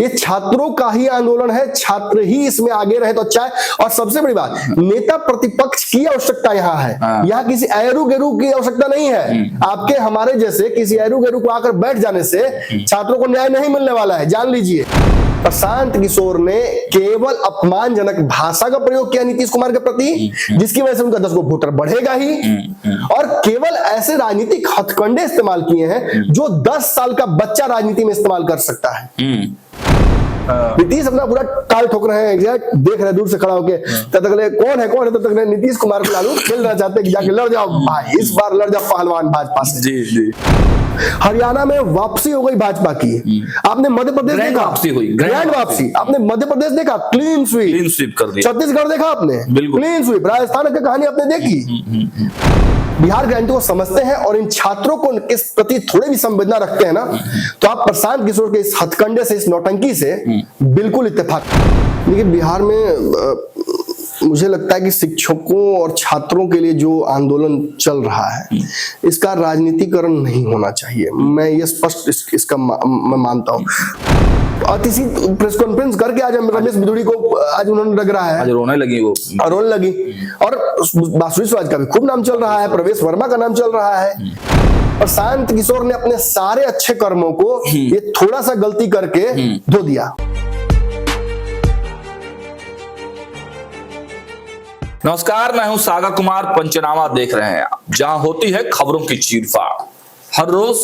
ये छात्रों का ही आंदोलन है, छात्र ही इसमें आगे रहे तो अच्छा है। और सबसे बड़ी बात, नेता प्रतिपक्ष की आवश्यकता यहाँ है, यहाँ किसी एरू गेरू की आवश्यकता नहीं है। आपके हमारे जैसे किसी एरू गेरू को आकर बैठ जाने से छात्रों को न्याय नहीं मिलने वाला है, जान लीजिए। प्रशांत किशोर ने केवल अपमानजनक भाषा का प्रयोग किया नीतीश कुमार के प्रति, जिसकी वजह से उनका 10 गो वोटर बढ़ेगा ही, और केवल ऐसे राजनीतिक हथकंडे इस्तेमाल किए हैं जो 10 साल का बच्चा राजनीति में इस्तेमाल कर सकता है। नीतीश अपना पूरा टाल ठोक रहे हैं, देख रहे दूर से खड़ा होके, तब तक कौन है तब तक नीतीश कुमार को लालू खेलना चाहते हैं कि जाके लड़ जाओ भाई, इस बार लड़ जाओ पहलवान भाजपा से। जी। हरियाणा में वापसी हो गई भाजपा की। आपने मध्य प्रदेश देखा, वापसी हुई, ग्रैंड वापसी। आपने मध्य प्रदेश देखा, क्लीन स्वीप कर दिया। छत्तीसगढ़ देखा आपने, क्लीन स्वीप। राजस्थान की कहानी आपने देखी। बिहार ग्रांट को समझते हैं और इन छात्रों को इस प्रति थोड़ी भी संवेदना रखते हैं ना, तो आप प्रशांत किशोर के इस हथकंडे से, इस नौटंकी से बिल्कुल इत्तेफाक। लेकिन बिहार में मुझे लगता है कि शिक्षकों और छात्रों के लिए जो आंदोलन चल रहा है, इसका राजनीतिकरण नहीं होना चाहिए। मैं ये स्पष्ट इसका मैं मानता हूँ। और इसी प्रेस कॉन्फ्रेंस करके आज रमेश बिधूड़ी को आज उन्होंने लग रहा है, आज रोने लगी वो, रोने लगी। और बांसुरी स्वराज का भी खूब नाम चल रहा है, प्रवेश वर्मा का नाम चल रहा है। प्रशांत किशोर ने अपने सारे अच्छे कर्मों को ये थोड़ा सा गलती करके धो दिया। नमस्कार, मैं हूं सागर कुमार, पंचनामा देख रहे हैं आप, जहां होती है खबरों की चीरफाड़। हर रोज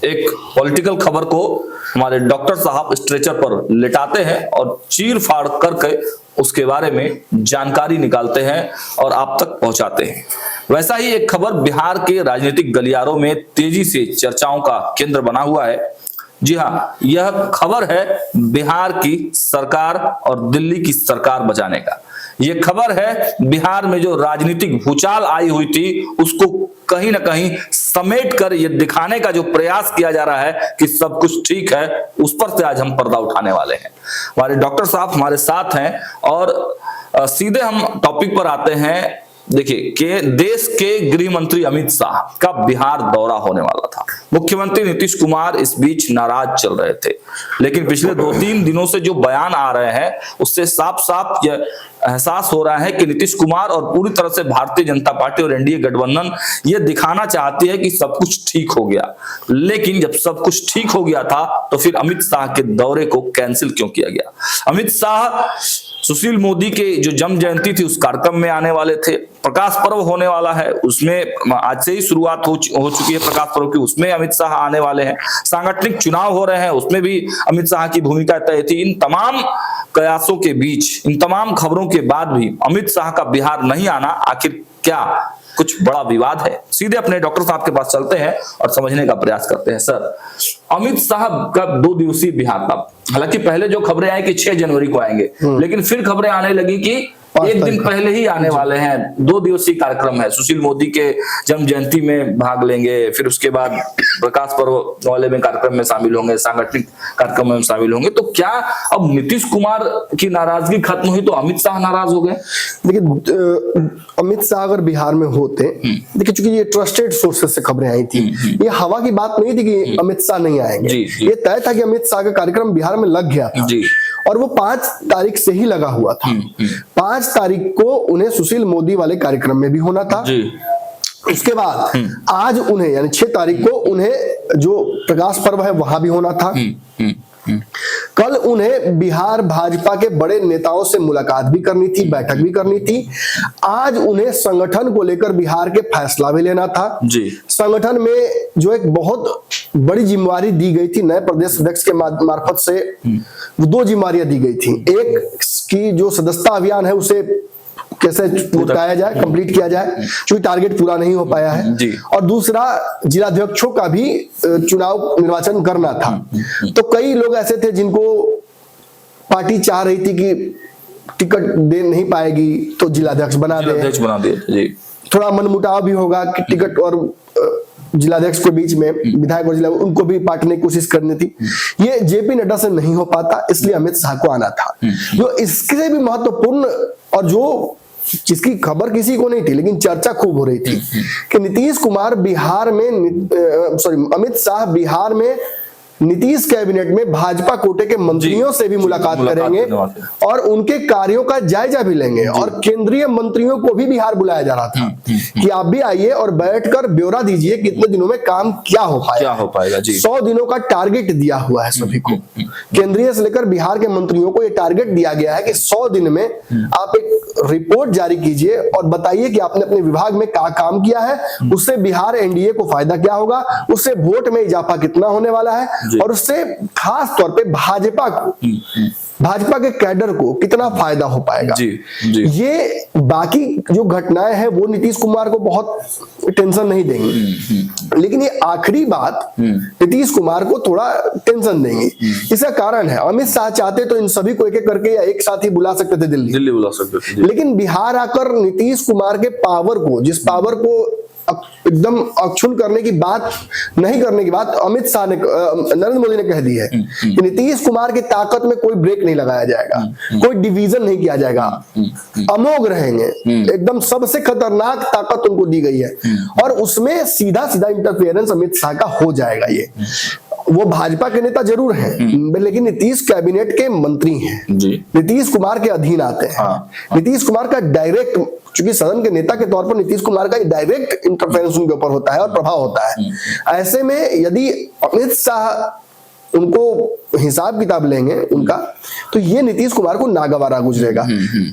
एक पॉलिटिकल खबर को हमारे डॉक्टर साहब स्ट्रेचर पर लेटाते हैं और चीरफाड़ करके उसके बारे में जानकारी निकालते हैं और आप तक पहुंचाते हैं। वैसा ही एक खबर बिहार के राजनीतिक गलियारों में तेजी से चर्चाओं का केंद्र बना हुआ है। जी हाँ, यह खबर है बिहार की सरकार और दिल्ली की सरकार बचाने का। ये खबर है बिहार में जो राजनीतिक भूचाल आई हुई थी, उसको कहीं ना कहीं समेट कर ये दिखाने का जो प्रयास किया जा रहा है कि सब कुछ ठीक है, उस पर से आज हम पर्दा उठाने वाले हैं। हमारे डॉक्टर साहब हमारे साथ हैं और सीधे हम टॉपिक पर आते हैं। देखिए कि देश के गृह मंत्री अमित शाह का बिहार दौरा होने वाला था। मुख्यमंत्री नीतीश कुमार इस बीच नाराज चल रहे थे, लेकिन पिछले 2-3 दिनों से जो बयान आ रहे हैं उससे साफ साफ यह एहसास हो रहा है कि नीतीश कुमार और पूरी तरह से भारतीय जनता पार्टी और एनडीए गठबंधन ये दिखाना चाहती है कि सब कुछ ठीक हो गया। लेकिन जब सब कुछ ठीक हो गया था तो फिर अमित शाह के दौरे को कैंसिल क्यों किया गया? अमित शाह सुशील मोदी के जो जन्म जयंती थी उस कार्यक्रम में आने वाले थे। प्रकाश पर्व होने वाला है, उसमें आज से ही शुरुआत हो चुकी है प्रकाश पर्व की, उसमें अमित शाह आने वाले हैं। सांगठनिक चुनाव हो रहे हैं, उसमें भी अमित शाह की भूमिका तय थी। इन तमाम कयासों के बीच, इन तमाम खबरों के बाद भी अमित शाह का बिहार नहीं आना, आखिर क्या कुछ बड़ा विवाद है? सीधे अपने डॉक्टर साहब के पास चलते हैं और समझने का प्रयास करते हैं। सर, अमित शाह का 2 दिवसीय बिहार था। हालांकि पहले जो खबरें आई कि 6 जनवरी को आएंगे, लेकिन फिर खबरें आने लगी कि एक दिन पहले ही आने वाले हैं। 2 दिवसीय कार्यक्रम है, सुशील मोदी के जन्म जयंती में भाग लेंगे, फिर उसके बाद प्रकाश पर्व वाले में कार्यक्रम में शामिल होंगे, सांगठनिक कार्यक्रम में शामिल होंगे। तो क्या अब नीतीश कुमार की नाराजगी खत्म हुई तो अमित शाह नाराज हो गए? देखिए, अमित शाह अगर बिहार में होते, देखिए चूंकि ये ट्रस्टेड सोर्सेस से खबरें आई थी, ये हवा की बात नहीं थी कि अमित शाह नहीं आएंगे। ये तय था कि अमित शाह का कार्यक्रम बिहार में लग गया था और वो 5 तारीख से ही लगा हुआ था। 5 तारीख को उन्हें सुशील मोदी वाले कार्यक्रम में भी होना था। उसके बाद आज उन्हें यानी 6 तारीख को उन्हें जो प्रकाश पर्व है वहां भी होना था। कल उन्हें बिहार भाजपा के बड़े नेताओं से मुलाकात भी करनी थी, बैठक भी करनी थी। आज उन्हें संगठन को लेकर बिहार के फैसला भी लेना था। संगठन में जो एक बहुत बड़ी जिम्मेवारी दी गई थी नए प्रदेश अध्यक्ष के मार्फत से, 2 जिम्मेवारियां दी गई थी। एक की जो सदस्यता अभियान है उसे कैसे बताया जाए, कंप्लीट किया जाए, क्योंकि टारगेट पूरा नहीं हो पाया है। और दूसरा, जिलाध्यक्षों का भी चुनाव निर्वाचन करना था। तो कई लोग ऐसे थे जिनको पार्टी चाह रही थी कि टिकट दे नहीं पाएगी तो जिलाध्यक्ष बना दे। थोड़ा मनमुटाव भी होगा कि टिकट और जिलाध्यक्ष के बीच में, विधायक और जिला, उनको भी पार्टी ने कोशिश करनी थी। ये जेपी नड्डा से नहीं हो पाता, इसलिए अमित शाह को आना था। जो इससे भी महत्वपूर्ण और जो जिसकी खबर किसी को नहीं थी लेकिन चर्चा खूब हो रही थी कि नीतीश कुमार बिहार में, अमित शाह बिहार में नीतीश कैबिनेट में भाजपा कोटे के मंत्रियों से भी मुलाकात करेंगे और उनके कार्यों का जायजा भी लेंगे। और केंद्रीय मंत्रियों को भी बिहार बुलाया जा रहा था कि आप भी आइए और बैठकर ब्यौरा दीजिए कितने दिनों में काम क्या हो पाएगा। 100 दिनों का टारगेट दिया हुआ है सभी को, केंद्रीय से लेकर बिहार के मंत्रियों को यह टारगेट दिया गया है कि 100 दिन में आप एक रिपोर्ट जारी कीजिए और बताइए कि आपने अपने विभाग में क्या काम किया है, उससे बिहार एनडीए को फायदा क्या होगा, उससे वोट में इजाफा कितना होने वाला है और उससे खास तौर पे भाजपा के कैडर को कितना फायदा हो पाएगा। ये बाकी जो घटनाएं हैं वो नीतीश कुमार को बहुत टेंशन नहीं देंगी, लेकिन ये आखिरी बात नीतीश कुमार को थोड़ा टेंशन देंगी। इसका कारण है अमित शाह चाहते तो इन सभी को एक एक करके या एक साथ ही बुला सकते थे, दिल्ली बुला सकते थे, लेकिन बिहार आकर नीतीश कुमार के पावर को, जिस पावर को एकदम अक्षुण्ण करने की बात नहीं करने की बात अमित शाह ने, नरेंद्र मोदी ने कह दी है कि नीतीश कुमार की ताकत में कोई ब्रेक नहीं लगाया जाएगा, कोई डिवीजन नहीं किया जाएगा, अमोघ रहेंगे, एकदम सबसे खतरनाक ताकत उनको दी गई है और उसमें सीधा सीधा इंटरफेरेंस अमित शाह का हो जाएगा। ये वो भाजपा के नेता जरूर हैं, लेकिन नीतीश कैबिनेट के मंत्री हैं, नीतीश कुमार के अधीन आते हैं। नीतीश कुमार का डायरेक्ट, चूंकि सदन के नेता के तौर पर नीतीश कुमार का डायरेक्ट इंटरफेरेंस उनके ऊपर होता है और प्रभाव होता है। ऐसे में यदि अमित शाह उनको हिसाब किताब लेंगे उनका, तो ये नीतीश कुमार को नागवारा गुजरेगा।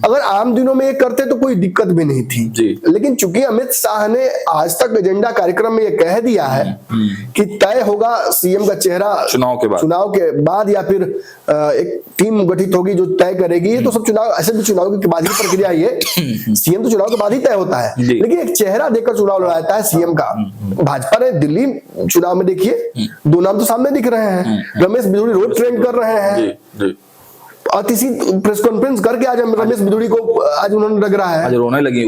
अगर आम दिनों में ये करते तो कोई दिक्कत भी नहीं थी, लेकिन चूंकि अमित शाह ने आज तक एजेंडा कार्यक्रम में ये कह दिया है कि तय होगा सीएम का चेहरा चुनाव के बाद या फिर एक टीम गठित होगी जो तय करेगी, ये तो सब चुनाव, ऐसे भी चुनाव की बाद की प्रक्रिया, ये सीएम तो चुनाव के बाद ही तय होता है, लेकिन एक चेहरा देकर चुनाव लड़ा जाता है सीएम का। भाजपा ने दिल्ली चुनाव में देखिए 2 नाम तो सामने दिख रहे हैं, रमेश बिधूड़ी रोड ट्रेंड कर रहे हैं, अतिशी प्रेस कॉन्फ्रेंस करके आज रमेश बिधूड़ी को आज उन्होंने लग रहा है, आज रोने लगी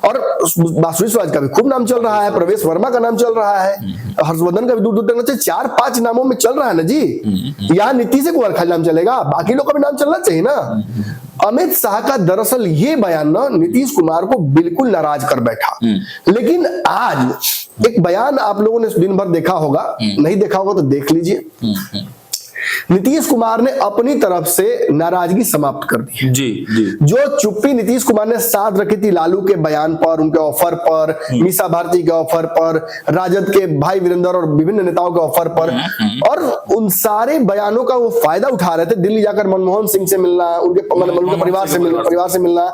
और बासुरी स्वराज का भी खूब नाम चल रहा है, प्रवेश वर्मा का नाम चल रहा है, हर्षवर्धन का भी दूर 4-5 नामों में चल रहा है ना जी। यहाँ नीतीश कुमार का नाम चलेगा, बाकी लोग का भी नाम चलना चाहिए ना। अमित शाह का दरअसल ये बयान ना नीतीश कुमार को बिल्कुल नाराज कर बैठा, लेकिन आज एक बयान आप लोगों ने दिन भर देखा होगा, नहीं देखा होगा तो देख लीजिए। नीतीश कुमार ने अपनी तरफ से नाराजगी समाप्त कर दी है। जो चुप्पी नीतीश कुमार ने साध रखी थी लालू के बयान पर, उनके ऑफर पर, मीसा भारती के ऑफर पर, राजद के भाई वीरेंद्र और विभिन्न नेताओं के ऑफर पर, और उन सारे बयानों का वो फायदा उठा रहे थे। दिल्ली जाकर मनमोहन सिंह से मिलना, उनके परिवार से मिलना,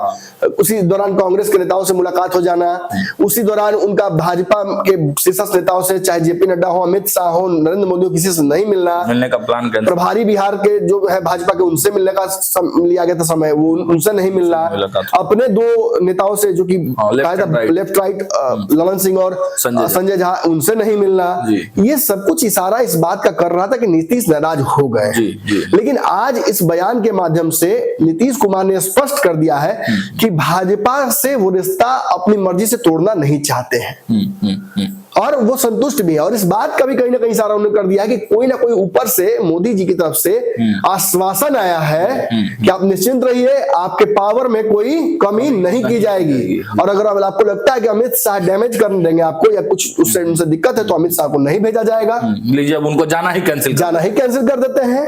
उसी दौरान कांग्रेस के नेताओं से मुलाकात हो जाना, उसी दौरान उनका भाजपा के शीर्ष नेताओं से, चाहे जेपी नड्डा हो, अमित शाह हो, नरेंद्र मोदी हो, किसी से नहीं मिलने का प्लान, प्रभारी बिहार के जो है भाजपा के, उनसे मिलने का लिया गया था समय, वो उनसे नहीं मिलना, अपने 2 नेताओं से जो कि लेफ्ट राइट ललन सिंह और संजय झा, उनसे नहीं मिलना। ये सब कुछ इशारा इस बात का कर रहा था कि नीतीश नाराज हो गए। लेकिन आज इस बयान के माध्यम से नीतीश कुमार ने स्पष्ट कर दिया है कि भाजपा से वो रिश्ता अपनी मर्जी से तोड़ना नहीं चाहते हैं और वो संतुष्ट भी है। और इस बात का भी कहीं ना कहीं इशारा उन्होंने कर दिया है कि कोई ना कोई ऊपर से मोदी जी की तरफ से आश्वासन आया है कि आप निश्चिंत रहिए, आपके पावर में कोई कमी नहीं की जाएगी, और अगर आपको लगता है कि अमित शाह डैमेज कर देंगे आपको या कुछ उससे उनसे दिक्कत है तो अमित शाह को नहीं भेजा जाएगा। अब उनको जाना ही कैंसिल कर देते हैं।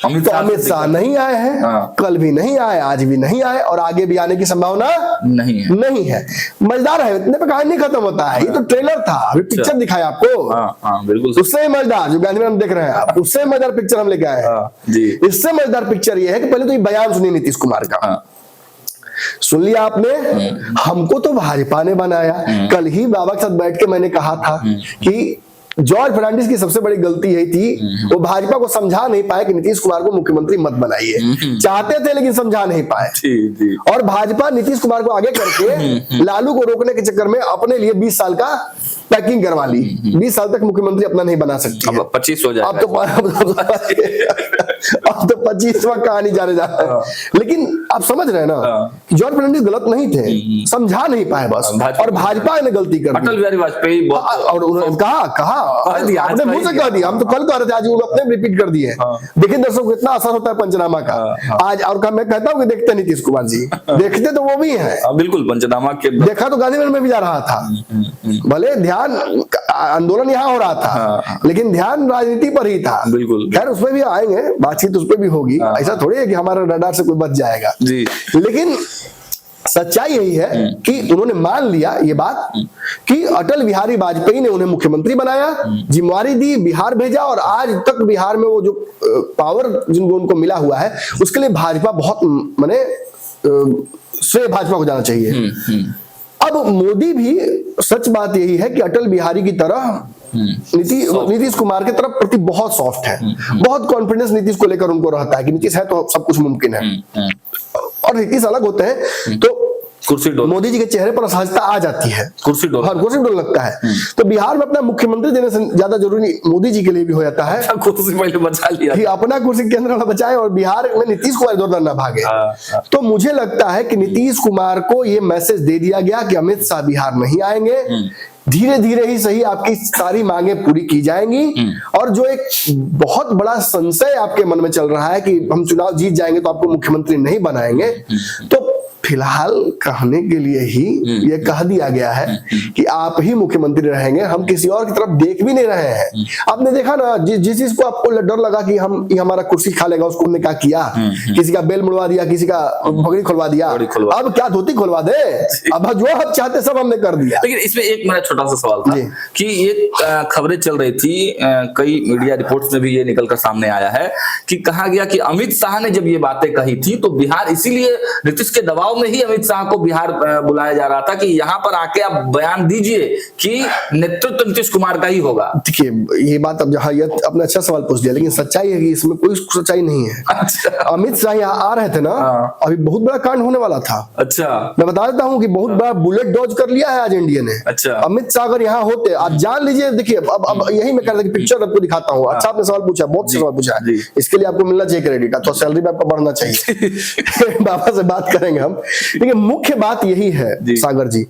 अमित शाह नहीं आए हैं, कल भी नहीं आए, आज भी नहीं आए और आगे भी आने की संभावना नहीं है। मजेदार है, इतने पे कहानी नहीं खत्म होता है। ये तो ट्रेलर था, अभी पिक्चर दिखाया आपको, बिल्कुल उससे मजेदार, जो गांधी देख रहे हैं आप, उससे मजेदार पिक्चर हम लेके आए हैं। इससे मजेदार पिक्चर ये है कि पहले तो ये बयान सुनिए नीतीश कुमार का, सुन लिया आपने, हमको तो भाजपा ने बनाया। कल ही बाबा के साथ बैठ के मैंने कहा था कि जॉर्ज फर्नांडिस की सबसे बड़ी गलती यही थी, वो भाजपा को समझा नहीं पाए कि नीतीश कुमार को मुख्यमंत्री मत बनाइए। चाहते थे लेकिन समझा नहीं पाए, और भाजपा नीतीश कुमार को आगे करके लालू को रोकने के चक्कर में अपने लिए 20 साल का पैकिंग करवा ली। 20 साल तक मुख्यमंत्री अपना नहीं बना सकती, 25 हो जाएगा। अब तो 25वां कहानी जाने जा रहा है। लेकिन आप समझ रहे हैं ना, जॉर्ज फर्नांडिस गलत नहीं थे, समझा नहीं पाए बस, और भाजपा ने गलती कर दी। अटल बिहारी वाजपेयी और उन्होंने कहा आपने मुंह से कह दिया, हम तो कल कह रहे थे, आज उन्होंने रिपीट कर दिए। देखिए दर्शकों को कितना असर होता है पंचनामा का आज। और मैं कहता हूँ कि देखते नीतीश कुमार जी, देखते तो वो भी हैं बिल्कुल, पंचनामा के देखा तो गांधीनगर में भी जा रहा था, भले ध्यान आंदोलन यहाँ हो रहा था लेकिन ध्यान राजनीति पर ही था। बिल्कुल, खैर उस पर भी आएंगे, बातचीत उस पर भी होगी, ऐसा थोड़ी है कि हमारा रडार से कोई बच जाएगा जी। लेकिन सच्चाई यही है कि उन्होंने मान लिया ये बात कि अटल बिहारी वाजपेयी ने उन्हें मुख्यमंत्री बनाया, जिम्मेवारी दी, बिहार भेजा, और आज तक बिहार में वो जो पावर जिनको उनको मिला हुआ है उसके लिए भाजपा बहुत माने श्रेय भाजपा को जाना चाहिए। अब मोदी भी, सच बात यही है कि अटल बिहारी की तरह नीतीश कुमार की तरफ प्रति बहुत सॉफ्ट है, बहुत कॉन्फिडेंस नीतीश को लेकर उनको रहता है कि नीतीश है तो सब कुछ मुमकिन है। और नीतीश अलग होते हैं तो कुर्सी डोल, मोदी जी के चेहरे पर असहजता आ जाती है, कुर्सी डोल, हाँ कुर्सी डोल लगता है। तो बिहार में अपना मुख्यमंत्री देने से ज्यादा जरूरी मोदी जी के लिए भी हो जाता है कुर्सी पहले बचा लिया कि अपना कुर्सी केंद्र वाला बचाए और बिहार में नीतीश कुमार इधर ना भागे। तो मुझे लगता है कि नीतीश कुमार को ये मैसेज दे दिया गया कि अमित शाह बिहार नहीं आएंगे, धीरे धीरे ही सही आपकी सारी मांगे पूरी की जाएंगी। और जो एक बहुत बड़ा संशय आपके मन में चल रहा है कि हम चुनाव जीत जाएंगे तो आपको मुख्यमंत्री नहीं बनाएंगे, तो फिलहाल कहने के लिए ही ये कह दिया गया है कि आप ही मुख्यमंत्री रहेंगे, हम किसी और की तरफ देख भी नहीं रहे हैं। आपने देखा ना, जिस चीज को आपको डर लगा कि ये हमारा कुर्सी खा लेगा, उसको हमने क्या किया, किसी का बेल मुड़वा दिया, किसी का भगड़ी खुलवा दिया, अब क्या धोती खुलवा दे, अब जो आप चाहते सब हमने कर दिया। लेकिन इसमें एक मेरा छोटा सा सवाल था कि ये खबरें चल रही थी, कई मीडिया रिपोर्ट्स में भी ये निकलकर सामने आया है कि कहा गया कि अमित शाह ने जब ये बातें कही थी तो बिहार, इसीलिए नीतीश के दबाव में ही अमित शाह को बिहार बुलाया जा रहा था कि यहाँ पर आके आप बयान दीजिए कि नेतृत्व नीतीश कुमार का ही होगा। देखिए ये बात, अब जहाँ आपने अच्छा सवाल पूछ दिया, लेकिन सच्चाई है कि इसमें कोई सच्चाई नहीं है। अच्छा। अमित शाह यहाँ आ रहे थे ना, अभी बहुत बड़ा कांड होने वाला था। अच्छा, मैं बता देता हूँ कि बहुत बड़ा बुलेट डॉज कर लिया है आज इंडिया ने। अच्छा, अमित शाह अगर यहाँ होते, आप जान लीजिए, देखिए अब यही मैं कह रहा था कि पिक्चर आपको दिखाता हूँ। अच्छा आपने सवाल पूछा, बहुत सवाल पूछा, इसके लिए आपको मिलना चाहिए क्रेडिट, तो सैलरी में आपका बढ़ना चाहिए बाबा से बात करेंगे हम। लेकिन मुख्य बात यही है सागर जी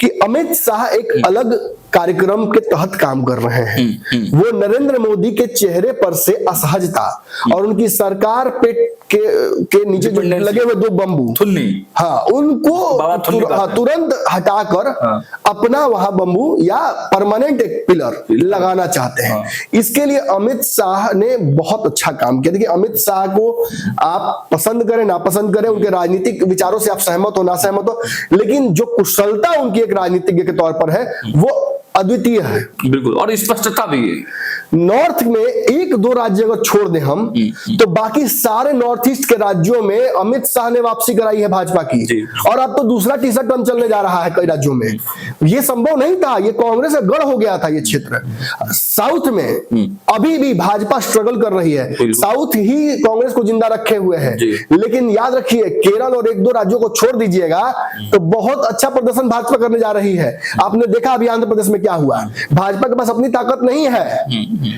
कि अमित शाह एक अलग कार्यक्रम के तहत काम कर रहे हैं। वो नरेंद्र मोदी के चेहरे पर से असहजता और उनकी सरकार पे के नीचे जो लगे हुए दो बम्बू, हाँ उनको तुरंत हटाकर अपना वहां बम्बू या परमानेंट एक पिलर लगाना चाहते हैं। इसके लिए अमित शाह ने बहुत अच्छा काम किया। देखिए अमित शाह को आप पसंद करें ना पसंद करें, उनके राजनीतिक विचारों से आप सहमत हो ना सहमत हो, लेकिन जो कुशलता उनकी एक राजनीतिज्ञ के तौर पर है वो अद्वितीय है। बिल्कुल, और स्पष्टता भी है। नॉर्थ में एक दो राज्य अगर छोड़ दें हम, तो बाकी सारे नॉर्थ ईस्ट के राज्यों में अमित शाह ने वापसी कराई है भाजपा की, और अब तो दूसरा तीसरा टर्म चलने जा रहा है कई राज्यों में। ये संभव नहीं था, ये कांग्रेस का गढ़ हो गया था ये क्षेत्र। साउथ में अभी भी भाजपा स्ट्रगल कर रही है, साउथ ही कांग्रेस को जिंदा रखे हुए है। लेकिन याद रखिए, केरल और एक दो राज्यों को छोड़ दीजिएगा तो बहुत अच्छा प्रदर्शन भाजपा करने जा रही है। आपने देखा अभी आंध्र प्रदेश में क्या हुआ, भाजपा के पास अपनी ताकत नहीं है,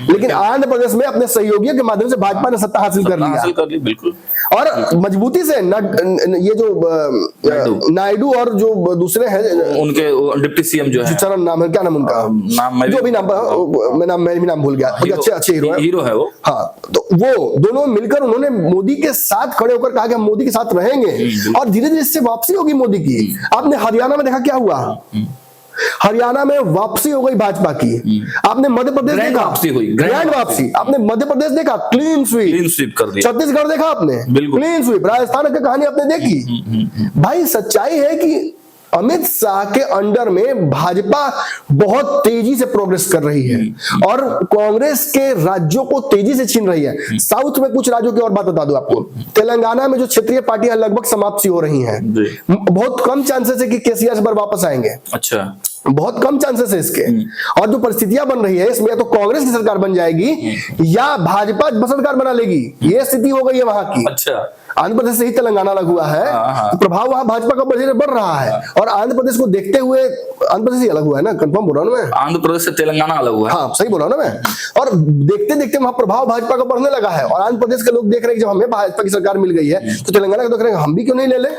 लेकिन आंध्र प्रदेश में अपने सहयोगियों के माध्यम से भाजपा ने सत्ता हासिल कर लिया। बिल्कुल, और मजबूती से ये जो नायडू और जो दूसरे हैं उनके डिप्टी सीएम जो है, चरण नाम है, क्या नाम उनका, नाम जो भी नाम मैं भी नाम भूल गया, अच्छे हीरो है वो। हाँ, तो वो दोनों मिलकर उन्होंने मोदी के साथ खड़े होकर कहा कि हम मोदी के साथ रहेंगे, और धीरे धीरे इससे वापसी होगी मोदी की। आपने हरियाणा में देखा क्या हुआ, हरियाणा में वापसी हो गई भाजपा की। आपने मध्य प्रदेश देखा, ग्रैंड वापसी। आपने मध्य प्रदेश देखा, क्लीन स्वीप कर दिया। छत्तीसगढ़ देखा आपने, क्लीन स्वीप। राजस्थान की कहानी आपने देखी। भाई सच्चाई है कि अमित शाह के अंडर में भाजपा बहुत तेजी से प्रोग्रेस कर रही है और कांग्रेस के राज्यों को तेजी से छीन रही है। साउथ में कुछ राज्यों की और बात बता दूं आपको, तेलंगाना में जो क्षेत्रीय पार्टियां लगभग समाप्ति हो रही हैं, बहुत कम चांसेस है कि केसीआर पर वापस आएंगे। अच्छा, बहुत कम चांसेस है इसके। और जो परिस्थितियां बन रही है इसमें, या तो कांग्रेस की सरकार बन जाएगी या भाजपा सरकार बना लेगी, ये स्थिति हो गई है वहां की। अच्छा, आंध्र प्रदेश से ही तेलंगाना अलग हुआ है, तो प्रभाव वहां भाजपा का बढ़ रहा है। और आंध्र प्रदेश को देखते हुए, आंध्र प्रदेश ही अलग हुआ है ना, कंफर्म बोल रहा हूं मैं, आंध्र प्रदेश से तेलंगाना अलग हुआ है। हाँ सही बोल रहा हूं ना मैं। और देखते देखते वहां प्रभाव भाजपा का बढ़ने लगा है, और आंध्र प्रदेश के लोग देख रहे हैं कि जब हमें भाजपा की सरकार मिल गई है तो तेलंगाना के देख रहे हैं हम भी क्यों नहीं ले ले,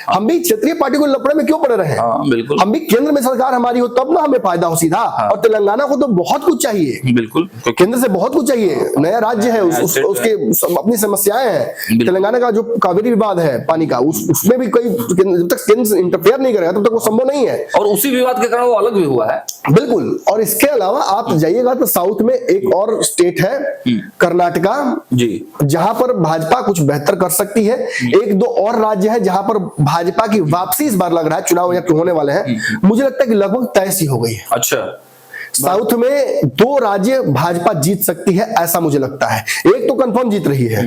हम भी क्षेत्रीय पार्टी को लपड़े में क्यों पड़े रहे, बिल्कुल, हम भी केंद्र में सरकार हमारी हो तब ना हमें फायदा हो सीधा। और तेलंगाना को तो बहुत कुछ चाहिए, बिल्कुल, केंद्र से बहुत कुछ चाहिए, नया राज्य है, उसके अपनी समस्याएं हैं। तेलंगाना का जो कावेरी विवाद है पानी का, उसमें भी कोई, जब तक केंद्र इंटरफेयर नहीं करेगा तब तक वो संभव नहीं है, और उसी विवाद के कारण वो अलग भी हुआ है। बिल्कुल। और इसके अलावा आप जाइएगा तो साउथ में एक और स्टेट है कर्नाटका जी, जहां पर भाजपा कुछ बेहतर कर सकती है। एक दो और राज्य है जहां पर भाजपा की वापसी इस बार लग रहा है, चुनाव होने वाले हैं, मुझे लगता है कि लगभग तय सी हो गई है। अच्छा, साउथ में 2 राज्य भाजपा जीत सकती है ऐसा मुझे लगता है, एक तो कंफर्म जीत रही है,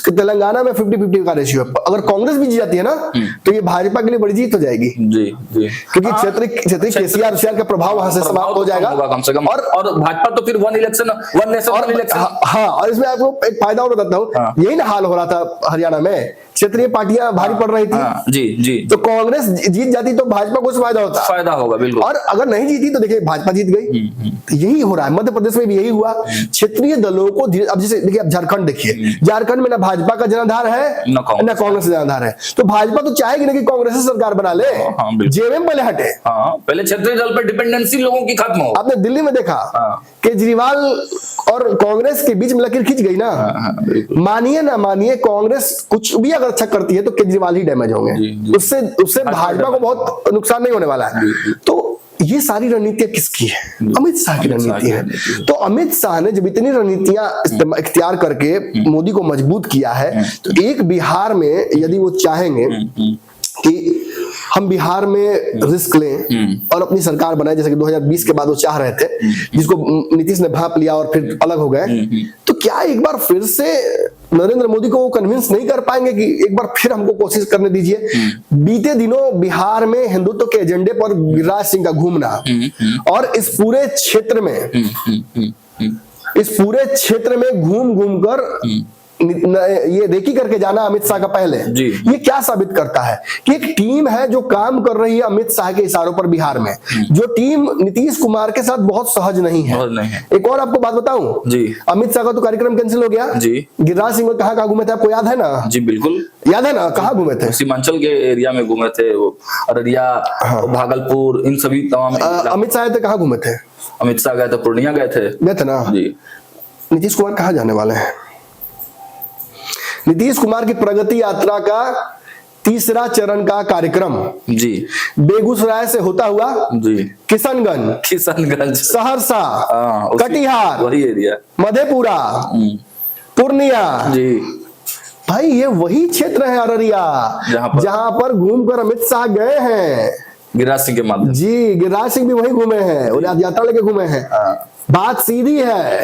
तेलंगाना में 50-50 का रेशियो है। अगर कांग्रेस भी जीत जाती है ना तो ये भाजपा के लिए बड़ी जीत हो जाएगी, जी जी, क्योंकि क्षेत्रीय केसीआर का प्रभाव वहां से समाप्त हो जाएगा कम से कम। और भाजपा तो फिर वन नेशन वन इलेक्शन। हाँ, और इसमें आपको एक फायदा और बताता हूँ, यही ना हाल हो रहा था हरियाणा में, क्षेत्रीय पार्टियां भारी पड़ रही थी, जी जी, तो कांग्रेस जीत जाती तो भाजपा को फायदा होगा, बिल्कुल। और अगर नहीं जीती तो देखिए भाजपा जीत गई। तो यही हो रहा है, मध्य प्रदेश में भी यही हुआ। क्षेत्रीय दलों को अब जैसे देखिए, अब झारखंड देखिए, झारखंड में ना भाजपा का जनाधार है ना कांग्रेस का जनाधार है, तो भाजपा तो चाहेगी ना कि कांग्रेस से सरकार बना ले, जेएमएम पहले हटे, पहले क्षेत्रीय दल पर डिपेंडेंसी लोगों की खत्म हो। आपने दिल्ली में देखा केजरीवाल और कांग्रेस के बीच में लकीर खींच गई ना, मानिए ना मानिए, कांग्रेस कुछ भी अगर अच्छा करती है तो केजरीवाल ही डैमेज होंगे, उससे भाजपा को बहुत नुकसान नहीं होने वाला है। तो ये सारी रणनीतियां किसकी है? अमित शाह की रणनीति है। तो अमित शाह ने जब इतनी रणनीतियां इख्तियार करके मोदी को मजबूत किया है, तो एक बिहार में यदि वो चाहेंगे कि हम बिहार में रिस्क लें और अपनी सरकार बनाए, जैसे कि 2020 के बाद वो चाह रहे थे, जिसको नीतीश ने भाप लिया और फिर अलग हो गए, तो क्या एक बार फिर से नरेंद्र मोदी को वो कन्विंस नहीं कर पाएंगे कि एक बार फिर हमको कोशिश करने दीजिए? बीते दिनों बिहार में हिंदुत्व के एजेंडे पर गिरिराज सिंह का घूमना और इस पूरे क्षेत्र में घूम घूम कर ये रेकी करके जाना अमित शाह का पहले, ये क्या साबित करता है कि एक टीम है जो काम कर रही है अमित शाह के इशारों पर बिहार में, जो टीम नीतीश कुमार के साथ बहुत सहज नहीं है। एक और आपको बात बताऊं जी, अमित शाह का तो कार्यक्रम कैंसिल हो गया जी, गिरिराज सिंह कहाँ घूमे थे आपको याद है ना? जी बिल्कुल याद है ना, कहाँ घूमे थे? सीमांचल के एरिया में घूमे थे, वो अररिया, भागलपुर, इन सभी तमाम। अमित शाह कहाँ घूमे थे? अमित शाह गए थे पूर्णिया, गए थे ना जी। नीतीश कुमार कहाँ जाने वाले हैं? नीतीश कुमार की प्रगति यात्रा का 3रा चरण का कार्यक्रम जी बेगूसराय से होता हुआ जी किशनगंज, सहरसा, कटिहार, वही एरिया, मधेपुरा, पूर्णिया जी। भाई ये वही क्षेत्र है अररिया जहां पर घूमकर अमित शाह गए हैं गिरिराज सिंह के माध्यम जी। गिरिराज सिंह भी वही घूमे हैं और यात्रा लेके घूमे हैं। बात सीधी है,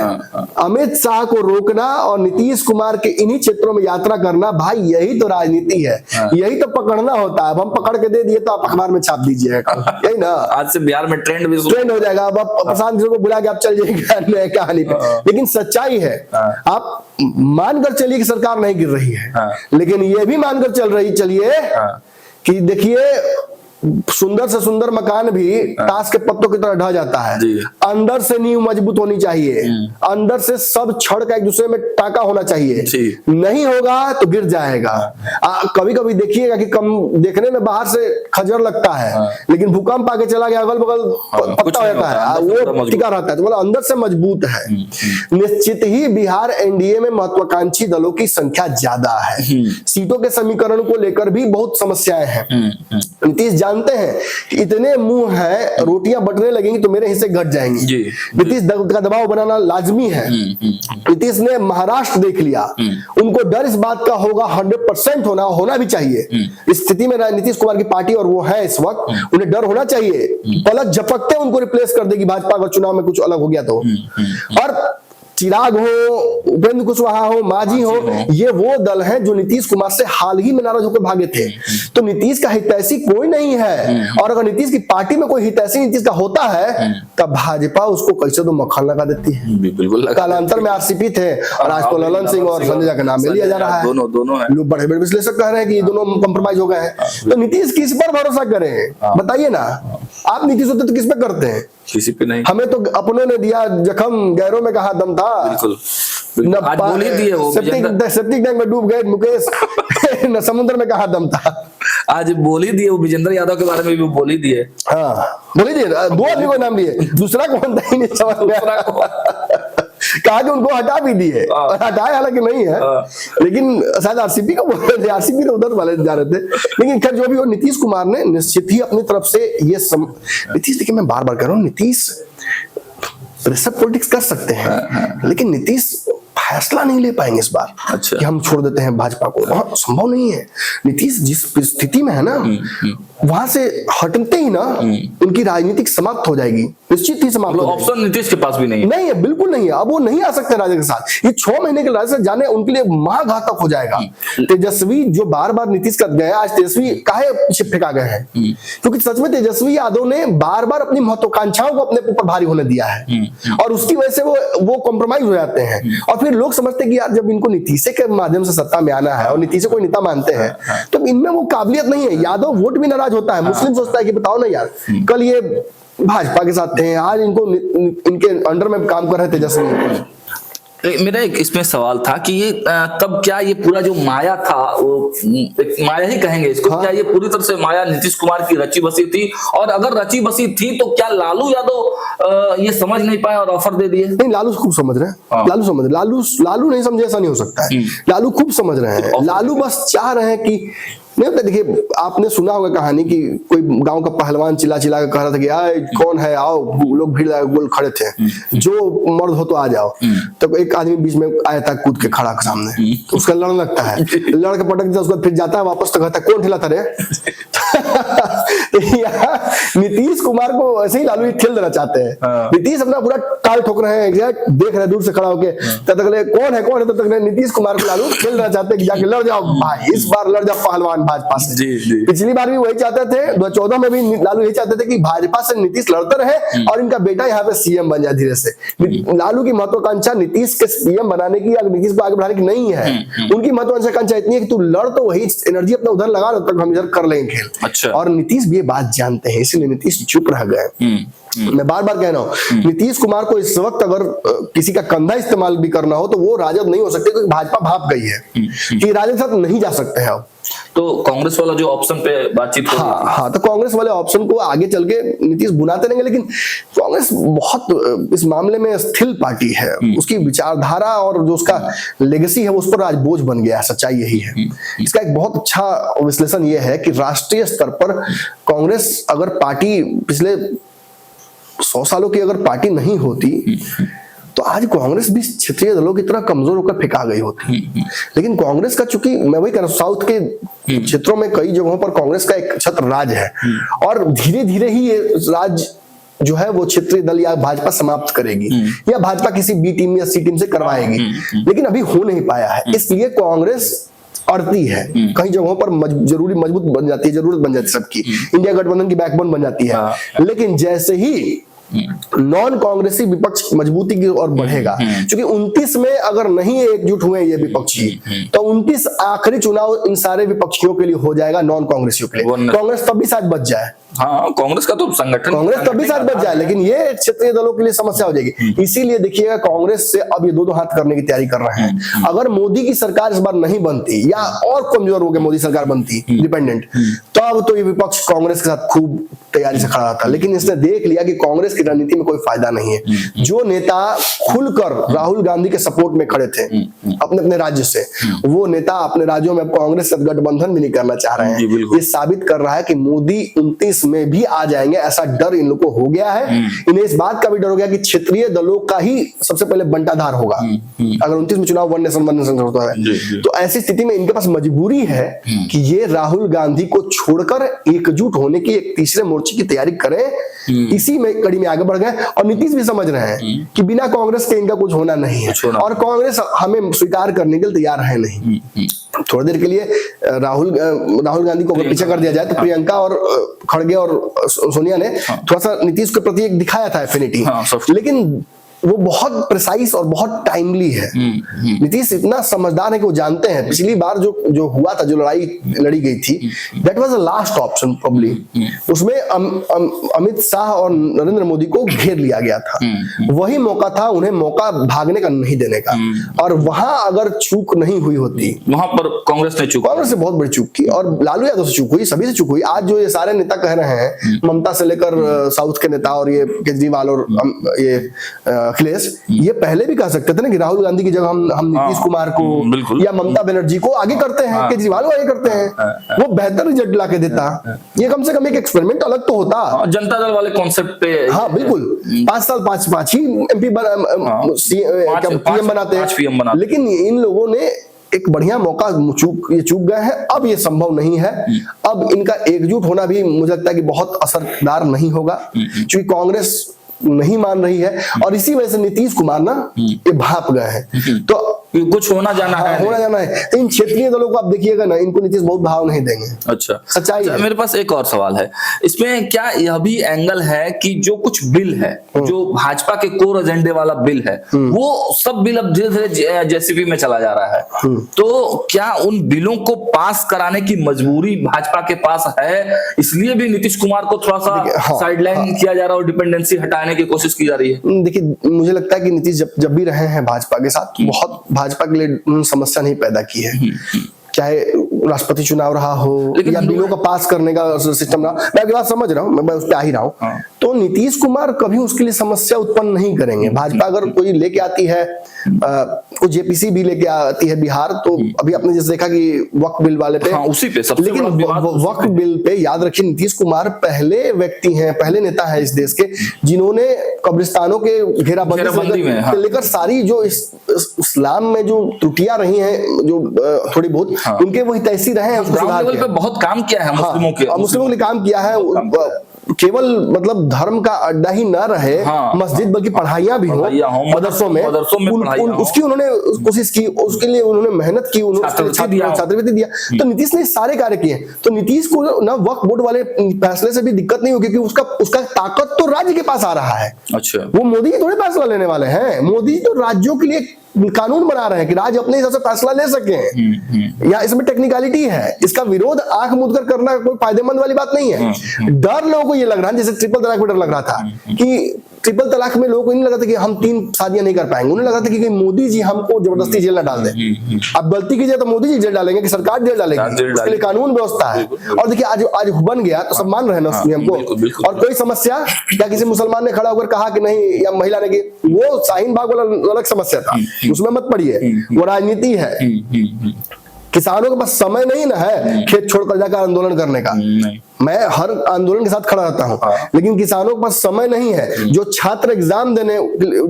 अमित शाह को रोकना और नीतीश कुमार के इन्हीं क्षेत्रों में यात्रा करना, भाई यही तो राजनीति है, यही तो पकड़ना होता है। अब हम पकड़ के दे दिए तो आप अखबार में छाप दीजिएगा, यही ना। आज से बिहार में ट्रेंड हो जाएगा, अब प्रशांत को बुला के आप चल जाइएगा नए कहानी पे। लेकिन सच्चाई है, आप मानकर चलिए कि सरकार नहीं गिर रही है, लेकिन ये भी मानकर चलिए कि देखिए सुंदर से सुंदर मकान भी ताश के पत्तों की तरह ढह जाता है। अंदर से नींव मजबूत होनी चाहिए, अंदर से सब छड़ का एक दूसरे में टाका होना चाहिए, नहीं होगा तो गिर जाएगा। कभी कभी देखिएगा कि कम देखने में बाहर से खजर लगता है, लेकिन भूकंप आके चला गया, अगल बगल पत्ता हो जाता है, वो टिका रहता है, तो मतलब अंदर से मजबूत है। निश्चित ही बिहार एनडीए में महत्वाकांक्षी दलों की संख्या ज्यादा है, सीटों के समीकरण को लेकर भी बहुत समस्याएं हैं। नीतीश जानते हैं कि इतने मुंह है, रोटियां बटने लगेंगी तो मेरे हिस्से घट जाएंगे। नीतीश का दबाव बनाना लाजमी है। नीतीश ने महाराष्ट्र देख लिया, उनको डर इस बात का होगा, 100% होना भी चाहिए। इस स्थिति में नीतीश कुमार की पार्टी और वो है इस वक्त, उन्हें डर होना चाहिए, पलक झपकते उनको रिप्लेस कर देगी भाजपा अगर चुनाव में कुछ अलग हो गया तो। और चिराग हो, उपेंद्र कुशवाहा हो, मांझी हो, ये वो दल हैं जो नीतीश कुमार से हाल ही में नाराज होकर भागे थे। तो नीतीश का हितैषी कोई नहीं है, और अगर नीतीश की पार्टी में कोई हितैषी नीतीश का होता है तब भाजपा उसको कैसे तो मक्खन लगा देती है। बिल्कुल, कालांतर में आरसीपी थे और आज तो ललन सिंह और संजय झा का नाम ले लिया जा रहा है। दोनों लोग बड़े बड़े विश्लेषक कह रहे हैं कि ये दोनों कंप्रोमाइज हो गए हैं। तो नीतीश किस पर भरोसा करें, बताइए ना। आप नीतीश होते तो किस पे करते हैं? किसी पे नहीं। हमें तो अपनों ने दिया जख्म, गैरों में कहा दम था। बिल्कुल, आज बोल ही दिए वो सेप्टिक टैंक में डूब गए मुकेश न समुद्र में कहा दम था। आज बोल ही दिए वो, विजेंद्र यादव के बारे में भी बोल ही दिए। हाँ बोल ही दिए, 2 आदमी को नाम लिए, दूसरा कौन था ही नहीं समझ में। कहा कि उनको हटा भी दिए, और हटाए हालांकि नहीं है, लेकिन शायद आरसीपी को बोल रहे थे, आरसीपी तो उधर वाले जा रहे थे। लेकिन खैर जो भी हो, नीतीश कुमार ने निश्चित ही अपनी तरफ से ये नीतीश, देखिए मैं बार बार कह रहा हूँ, नीतीश प्रेशर पॉलिटिक्स कर सकते हैं, लेकिन नीतीश फैसला नहीं ले पाएंगे इस बार। अच्छा। कि हम छोड़ देते हैं भाजपा को, वहां संभव नहीं है। नीतीश जिस स्थिति में है ना, वहां से हटते ही ना उनकी राजनीतिक समाप्त हो जाएगी, निश्चित ही समाप्त हो जाएगी। ऑप्शन नीतीश के पास भी नहीं है। नहीं है, बिल्कुल नहीं है। अब वो नहीं आ सकते राज्य के साथ। ये 6 महीने के राज्य से जाने उनके लिए महाघातक हो जाएगा। तेजस्वी जो बार बार नीतीश का गए, आज तेजस्वी काहे पीछे फेंका गए हैं? क्योंकि सच में तेजस्वी यादव ने बार बार अपनी महत्वाकांक्षाओं को अपने ऊपर भारी होने दिया है, और उसकी वजह से वो कॉम्प्रोमाइज हो जाते हैं। और फिर लोग समझते हैं कि यार जब इनको नीतीश के माध्यम से सत्ता में आना है और नीतीश को नेता मानते हैं, तो इनमें वो काबिलियत नहीं है। यादव वोट भी नाराज होता है, मुस्लिम सोचता है कि बताओ ना यार, कल ये भाजपा के साथ थे, आज इनको इनके अंडर में काम कर रहे तेजस्वी। मेरा एक इसमें सवाल था कि ये तब क्या ये पूरा जो माया था, वो एक माया ही कहेंगे इसको, क्या ये पूरी तरह से माया नीतीश कुमार की रची बसी थी? और अगर रची बसी थी तो क्या लालू यादव ये समझ नहीं पाए और ऑफर दे दिए? नहीं, लालू खूब समझ रहे हैं। लालू समझ रहे, लालू नहीं समझे ऐसा नहीं हो सकता है। लालू खूब समझ रहे हैं। लालू बस चाह रहे हैं कि नहीं होता। देखिए, आपने सुना होगा कहानी कि कोई गांव का पहलवान चिल्ला चिल्ला कर कह रहा था कि आए कौन है, आओ। लोग भीड़ लगा गोल खड़े थे, जो मर्द हो तो आ जाओ। तो एक आदमी बीच में आया था कूद के खड़ा सामने, तो उसका लड़ने लगता है, लड़ के पटक देता, उसको फिर जाता है वापस, तो कहता है कौन ठिलाता रे? नीतीश कुमार को ऐसे ही लालू ठेल देना चाहते हैं। नीतीश अपना पूरा टाल ठोक रहे हैं, देख रहे दूर से खड़ा होके, तब तक कौन है तब तक नीतीश कुमार को लालू खेल देना चाहते हैं कि जाके लड़ जाओ भाई, इस बार लड़ जाओ पहलवान भाजपा से। जी। पिछली बार भी वही चाहते थे, 2014 में भी लालू यही चाहते थे कि भाजपा से नीतीश लड़ते रहे और इनका बेटा यहाँ पे सीएम बन जाए धीरे से। लालू की महत्वाकांक्षा नीतीश के सीएम बनाने की या नीतीश को आगे बढ़ाने की नहीं है। उनकी महत्वाकांक्षा इतनी है कि तू लड़, तो वही एनर्जी अपना उधर लगा, तब हम इधर कर लेंगे खेल। अच्छा। और नीतीश भी ये बात जानते हैं, इसलिए नीतीश चुप रह गए। मैं बार बार कह रहा हूँ, नीतीश कुमार को इस वक्त अगर किसी का कंधा इस्तेमाल भी करना हो तो वो राजद नहीं हो सकते, क्योंकि भाजपा भाप गई है कि राजद साथ नहीं जा सकते हैं अब। तो कांग्रेस वाला जो ऑप्शन पे बातचीत हो, हाँ, तो कांग्रेस वाले ऑप्शन को आगे चल के नीतीश बुलाते रहेंगे। लेकिन कांग्रेस बहुत इस मामले में स्थिर पार्टी है, उसकी विचारधारा और जो उसका लेगेसी है उस पर आज बोझ बन गया है। सच्चाई यही है। इसका एक बहुत अच्छा विश्लेषण यह है कि राष्ट्रीय स्तर पर कांग्रेस अगर पार्टी पिछले 100 सालों की अगर पार्टी नहीं होती तो आज कांग्रेस भी क्षेत्रीय दलों की तरह कमजोर होकर फेंका गई होती। लेकिन कांग्रेस का, चूंकि मैं वही कह रहा हूं, साउथ के क्षेत्रों में कई जगहों पर कांग्रेस का एक छत्र राज है, और धीरे धीरे ही ये राज जो है वो क्षेत्रीय दल या भाजपा समाप्त करेगी, या भाजपा किसी बी टीम या सी टीम से करवाएगी। लेकिन अभी हो नहीं पाया है, इसलिए कांग्रेस अड़ती है। कई जगहों पर जरूरी मजबूत बन जाती है, जरूरत बन जाती है सबकी, इंडिया गठबंधन की बैकबोन बन जाती है। लेकिन जैसे ही नॉन कांग्रेसी विपक्ष मजबूती की ओर बढ़ेगा, क्योंकि 29 में अगर नहीं एकजुट हुए ये विपक्षी, तो 29 आखिरी चुनाव इन सारे विपक्षियों के लिए हो जाएगा, नॉन कांग्रेसियों के लिए। कांग्रेस तब भी शायद बच जाए, हाँ, कांग्रेस का तो संगठन, कांग्रेस तब भी शायद बच जाए, लेकिन ये क्षेत्रीय दलों के लिए समस्या हो जाएगी। इसीलिए देखिएगा कांग्रेस से अब ये दो हाथ करने की तैयारी कर रहे हैं। अगर मोदी की सरकार इस बार नहीं बनती या और कमजोर हो गई मोदी सरकार बनती डिपेंडेंट, तो अब तो ये विपक्ष कांग्रेस के साथ खूब तैयारी से खड़ा था। लेकिन इसने देख लिया कि कांग्रेस की रणनीति में कोई फायदा नहीं है। जो नेता खुलकर राहुल गांधी के सपोर्ट में खड़े थे अपने अपने राज्य से, वो नेता अपने राज्यों में कांग्रेस से गठबंधन भी नहीं करना चाह रहे हैं। ये साबित कर रहा है कि मोदी 29 में भी आ जाएंगे, ऐसा डर इन लोग को हो गया है। इन्हें इस बात का भी डर हो गया कि क्षेत्रीय दलों का ही सबसे पहले बंटाधार होगा अगर 29 में चुनाव वन नेशन होता है। तो ऐसी स्थिति में इनके पास मजबूरी है कि ये राहुल गांधी को छोड़कर एकजुट होने की एक तीसरे मोर्चे की तैयारी करें। इसी में कड़ी में आगे बढ़ गए और नीतीश भी समझ रहे हैं कि बिना कांग्रेस के इनका कुछ होना नहीं है और कांग्रेस हमें स्वीकार करने के लिए तैयार है नहीं। थोड़ी देर के लिए राहुल गांधी को अगर पीछे कर दिया जाए तो प्रियंका और खड़गे और सोनिया ने थोड़ा सा नीतीश के प्रति एक दिखाया था एफिनिटी, लेकिन वो बहुत प्रिसाइज और बहुत टाइमली है। नीतीश इतना समझदार है कि वो जानते हैं पिछली बार जो हुआ था, जो लड़ाई लड़ी गई थी, that was the last option probably. उसमें अमित शाह और नरेंद्र मोदी को घेर लिया गया था, वही मौका था उन्हें मौका भागने का नहीं देने का। और वहां अगर चूक नहीं हुई होती, वहां पर कांग्रेस ने बहुत बड़ी चूक की और लालू यादव से चूक हुई, सभी से चूक हुई। आज जो ये सारे नेता कह रहे हैं, ममता से लेकर साउथ के नेता और ये केजरीवाल और ये अखिलेश, ये पहले भी कह सकते थे ना कि राहुल गांधी की जगह हम नीतीश कुमार को या ममता बनर्जी को आगे करते हैं, केजरीवाल को आगे करते हैं, वो बेहतर रिजल्ट ला के देता। ये कम से कम एक एक्सपेरिमेंट अलग तो होता। जनता दल वाले कॉन्सेप्ट पे, हाँ बिल्कुल, 5 साल 5 ही एमपी पीएम बनाते हैं, लेकिन इन लोगों ने एक बढ़िया मौका चूक गए हैं। अब ये संभव नहीं है, अब इनका एकजुट होना भी मुझे लगता है कि बहुत असरदार नहीं होगा, क्योंकि कांग्रेस नहीं मान रही है और इसी वजह से नीतीश कुमार ना ये भाप गए हैं। तो कुछ होना जाना है। इन क्षेत्रीय दलों को आप देखिएगा ना, इनको नीतीश बहुत भाव नहीं देंगे। अच्छा, सच्चाई है। मेरे पास एक और सवाल है, इसमें क्या यह भी एंगल है कि जो कुछ बिल है, जो भाजपा के कोर एजेंडे वाला बिल है, वो सब बिल अब धीरे धीरे जेसीबी में चला जा रहा है, तो क्या उन बिलों को पास कराने की मजबूरी भाजपा के पास है, इसलिए भी नीतीश कुमार को थोड़ा सा साइडलाइन किया जा रहा है और डिपेंडेंसी हटाने की कोशिश की जा रही है? देखिए, मुझे लगता है कि नीतीश जब भी रहे हैं भाजपा के साथ, बहुत भाजपा के लिए समस्या नहीं पैदा की है, चाहे राष्ट्रपति चुनाव रहा हो या बिलों को पास करने का सिस्टम रहा। मैं अगली बात समझ रहा हूँ, मैं उस पर आ ही रहा हूँ। तो नीतीश कुमार कभी उसके लिए समस्या उत्पन्न नहीं करेंगे। भाजपा अगर कोई लेके आती है, कोई जेपीसी भी लेके आती है बिहार, तो अभी आपने जैसे देखा कि वक्फ बिल वाले पे, उसी पे सबसे लेकिन वक्फ बिल पे याद रखिए, नीतीश कुमार पहले व्यक्ति हैं, पहले नेता है इस देश के, जिन्होंने कब्रिस्तानों के घेराबंदी में लेकर सारी जो इस्लाम में जो त्रुटियां रही हैं, जो थोड़ी बहुत उनके वो हितैषी रहे हैं, लेवल पे बहुत काम किया है मुस्लिमों के लिए काम किया है। केवल मतलब धर्म का अड्डा ही ना रहे, मस्जिद बल्कि पढ़ाइयां भी हो मदरसों में उसकी उन्होंने कोशिश की, उसके लिए उन्होंने मेहनत की, छात्रवृत्ति दिया। तो नीतीश ने सारे कार्य किए। तो नीतीश को ना वक्फ बोर्ड वाले फैसले से भी दिक्कत नहीं होगी, क्योंकि उसका ताकत तो राज्य के पास आ रहा है। अच्छा, वो मोदी ही थोड़े फैसला लेने वाले हैं। मोदी तो राज्यों के लिए कानून बना रहे हैं कि राज्य अपने हिसाब से फैसला ले सके, या इसमें टेक्निकलिटी है। इसका विरोध आंख मूंद कर करना कोई फायदेमंद वाली बात नहीं है। डर लोगों को ये लग रहा है, जैसे ट्रिपल तलाक में डर लग रहा था कि ट्रिपल तलाक में लोगों को नहीं लगा था कि हम 3 शादियां नहीं कर पाएंगे, उन्हें लगा था कि मोदी जी हमको जबरदस्ती जेल ना डाल दे। अब गलती कीजिए तो मोदी जी जेल डालेंगे कि सरकार जेल डालेगी, उसके लिए कानून व्यवस्था है। और देखिए आज बन गया तो सब मान रहे हैं ना उस नियम को। और कोई समस्या क्या किसी मुसलमान ने खड़ा होकर कहा कि नहीं, या महिला ने की, वो शाहीन बाग वाला अलग समस्या था, उसमें मत पड़िए, वो राजनीति है। किसानों के पास समय नहीं ना है खेत छोड़कर जाकर आंदोलन करने का। मैं हर आंदोलन के साथ खड़ा रहता हूं, लेकिन किसानों के पास समय नहीं है। जो छात्र एग्जाम देने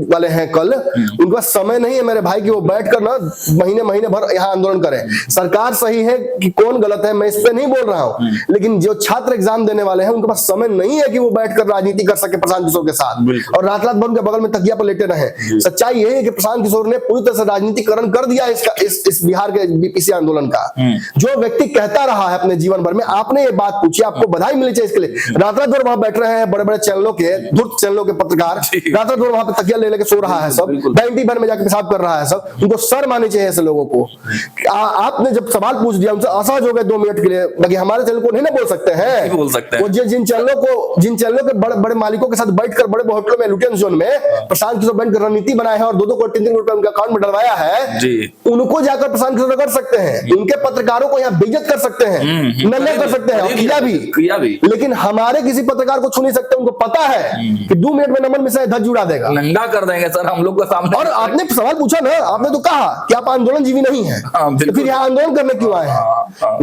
वाले हैं कल, उनके पास समय नहीं है मेरे भाई कि वो बैठकर ना महीने भर यहाँ आंदोलन करें। सरकार सही है कि कौन गलत है, मैं इस पे नहीं बोल रहा हूँ, लेकिन जो छात्र एग्जाम देने वाले हैं उनके पास समय नहीं है कि वो बैठकर राजनीति कर सके प्रशांत किशोर के साथ और रात भर उनके बगल में तकिया पर लेटे रहे। सच्चाई यही है कि प्रशांत किशोर ने पूरी तरह से राजनीतिकरण कर दिया इस बिहार के बीपीसी आंदोलन का। जो व्यक्ति कहता रहा है अपने जीवन भर में, आपने ये बात पूछी, आपको बधाई मिली चाहिए इसके लिए। रात भर वहां बैठ रहे हैं बड़े बड़े चैनलों के, धूर्त चैनलों के पत्रकार, रात भर वहां पे तकिया ले लेके सो रहा है सब, बैंटी भर में जाके पेशाब कर रहा है सब। उनको शर्म आनी चाहिए ऐसे लोगों को। आपने जब सवाल पूछ दिया, उनसे असहज हो गए 2 मिनट के लिए, बाकी हमारे चैनल को नहीं ना बोल सकते हैं, बोल सकते हैं। वो जिन चैनलों के बड़े बड़े मालिकों के साथ बैठकर बड़े होटलों में, लुटियन जोन में प्रशांत किशोर बैंक रणनीति बनाए हैं और 2-2 करोड़ 3-3 करोड़ उनके अकाउंट में डलवाया है, उनको जाकर प्रशांत किशोर कर सकते हैं। उनके पत्रकारों को यहाँ बेइज्जत कर सकते हैं, नल्ले कर सकते हैं, किया भी। किया भी। लेकिन हमारे किसी पत्रकार को छू नहीं सकते, उनको पता है कि 2 मिनट में नमन मिश्रा धज जुड़ा देगा, नंगा कर देंगे सर हम लोग को सामने। और आपने सवाल पूछा ना, आपने तो कहा कि आप आंदोलन जीवी नहीं है, तो फिर यहाँ आंदोलन करने क्यों आए हैं?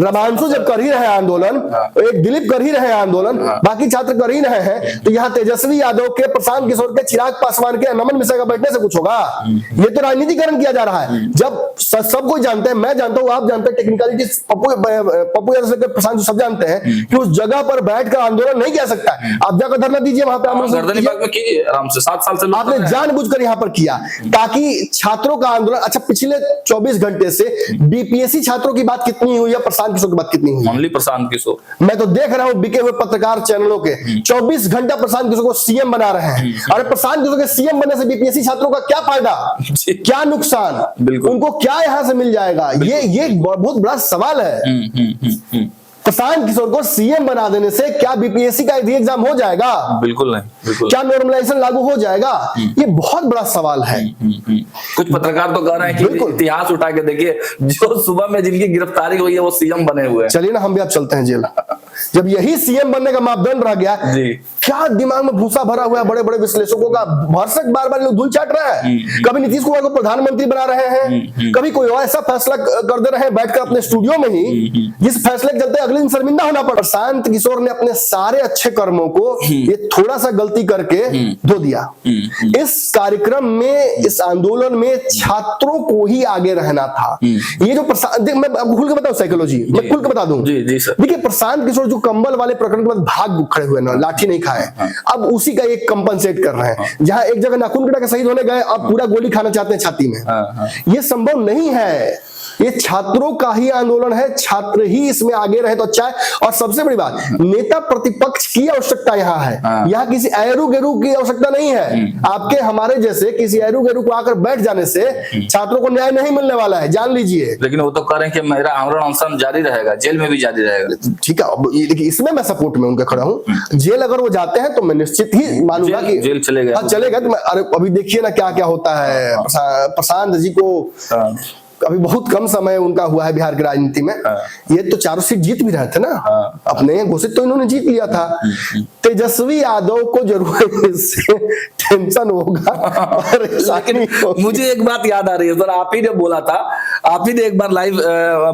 रमांशु जब कर ही रहे आंदोलन, एक दिलीप कर ही रहे आंदोलन, बाकी छात्र कर ही रहे हैं, तो यहाँ तेजस्वी यादव के, प्रशांत किशोर के, चिराग पासवान के, नमन मिश्रा का बैठने से कुछ होगा? ये तो राजनीतिकरण किया जा रहा है। जब सब कोई जानते हैं, मैं जानता हूं, आप जानते हैं, टेक्निकलिटी पप्पू यादव से प्रशांत सब जानते हैं कि उस जगह पर बैठकर आंदोलन नहीं किया सकता है। आप जाकर धरना दीजिए वहां पे, आराम से 7 साल से आपने जानबूझकर यहां पर किया ताकि छात्रों का आंदोलन। अच्छा, पिछले 24 घंटे से बीपीएससी छात्रों की बात कितनी हुई है, प्रशांत किशोर की बात कितनी हुई? ओनली प्रशांत किशोर। मैं तो देख रहा हूं बिके हुए पत्रकार चैनलों के 24 घंटा प्रशांत किशोर को सीएम बना रहे हैं। अरे प्रशांत किशोर के सीएम बनने से बीपीएससी छात्रों का क्या फायदा, क्या नुकसान, उनको क्या यहां से मिल जाएगा? ये बहुत बड़ा सवाल है। प्रशांत किशोर को सीएम बना देने से क्या बीपीएससी का री एग्जाम हो जाएगा? बिल्कुल नहीं, बिल्कुल। क्या नॉर्मलाइजेशन लागू हो जाएगा? ये बहुत बड़ा सवाल है। कुछ पत्रकार तो कह रहे हैं कि इतिहास उठा के देखिए, जो सुबह में जिनकी गिरफ्तारी हुई है वो सीएम बने हुए हैं। चलिए ना, हम भी अब चलते हैं जेल। जब यही सीएम बनने का मापदंड रह गया, क्या दिमाग में भूसा भरा हुआ है बड़े बड़े विश्लेषकों का? भरसक बार बार लोग धूल चाट रहे हैं। कभी नीतीश कुमार को प्रधानमंत्री बना रहे हैं, कभी कोई और ऐसा फैसला कर दे रहे हैं बैठकर अपने स्टूडियो में ही, जिस फैसले के चलते अगले दिन शर्मिंदा होना पड़ा। प्रशांत किशोर ने अपने सारे अच्छे कर्मों को ये थोड़ा सा गलती करके धो दिया। इस कार्यक्रम में, इस आंदोलन में छात्रों को ही आगे रहना था। ये जो प्रशांत, मैं आपको खुल के बताऊं साइकोलॉजी, मैं खुल के बता दूं। देखिए, प्रशांत किशोर जो कंबल वाले प्रकरण के बाद भाग खड़े हुए ना, लाठी नहीं खाए, अब उसी का एक कंपनसेट कर रहे हैं। जहां एक जगह नाखून कटा के शहीद होने गए, अब पूरा गोली खाना चाहते हैं छाती में। ये संभव नहीं है। ये छात्रों का ही आंदोलन है, छात्र ही इसमें आगे रहे तो अच्छा है। और सबसे बड़ी बात, नेता प्रतिपक्ष की आवश्यकता यहाँ है, यहाँ किसी एरू गेरू की आवश्यकता नहीं है। आपके हमारे जैसे किसी एरू गेरू को आकर बैठ जाने से छात्रों को न्याय नहीं मिलने वाला है, जान लीजिए। लेकिन वो तो कह रहे हैं कि मेरा आंदोलन अनशन जारी रहेगा, जेल में भी जारी रहेगा। ठीक है, देखिए इसमें मैं सपोर्ट में उनका खड़ा हूँ। जेल अगर वो जाते हैं तो मैं निश्चित ही मानूंगा कि जेल चलेगा। चलेगा तो अरे अभी देखिए ना क्या क्या होता है। प्रशांत जी को अभी बहुत कम समय उनका हुआ है बिहार की राजनीति में। ये तो 4 सीट जीत भी रहे थे ना, अपने घोषित तो इन्होंने जीत लिया था। तेजस्वी यादव को जरूर इससे टेंशन होगा। लेकिन मुझे एक बात याद आ रही है सर, आप ही ने बोला था, आप ही ने एक बार लाइव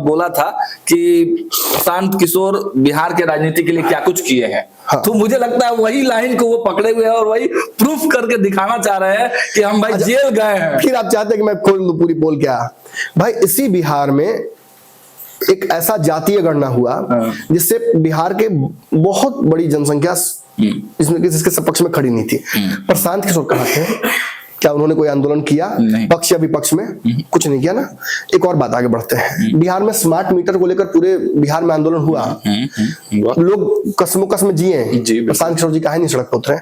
बोला था कि प्रशांत किशोर बिहार के राजनीति के लिए क्या कुछ किए हैं। तो मुझे लगता है वही लाइन को वो पकड़े हुए हैं और वही प्रूफ करके दिखाना चाह रहे हैं कि हम भाई जेल गए हैं। फिर आप चाहते हैं कि मैं खोल दूं पूरी बोल क्या? भाई इसी बिहार में एक ऐसा जातीय गणना हुआ जिससे बिहार के बहुत बड़ी जनसंख्या इसमें जिसके सपक्ष में खड़ी नहीं थी। प्रशांत किशोर कहाँ थे? क्या उन्होंने कोई आंदोलन किया पक्ष या विपक्ष में? कुछ नहीं किया ना। एक और बात आगे बढ़ते हैं। बिहार में स्मार्ट मीटर को लेकर पूरे बिहार में आंदोलन हुआ, लोग कसमों कसम जिए, प्रशांत किशोर जी काहे नहीं सड़क पर उतरे?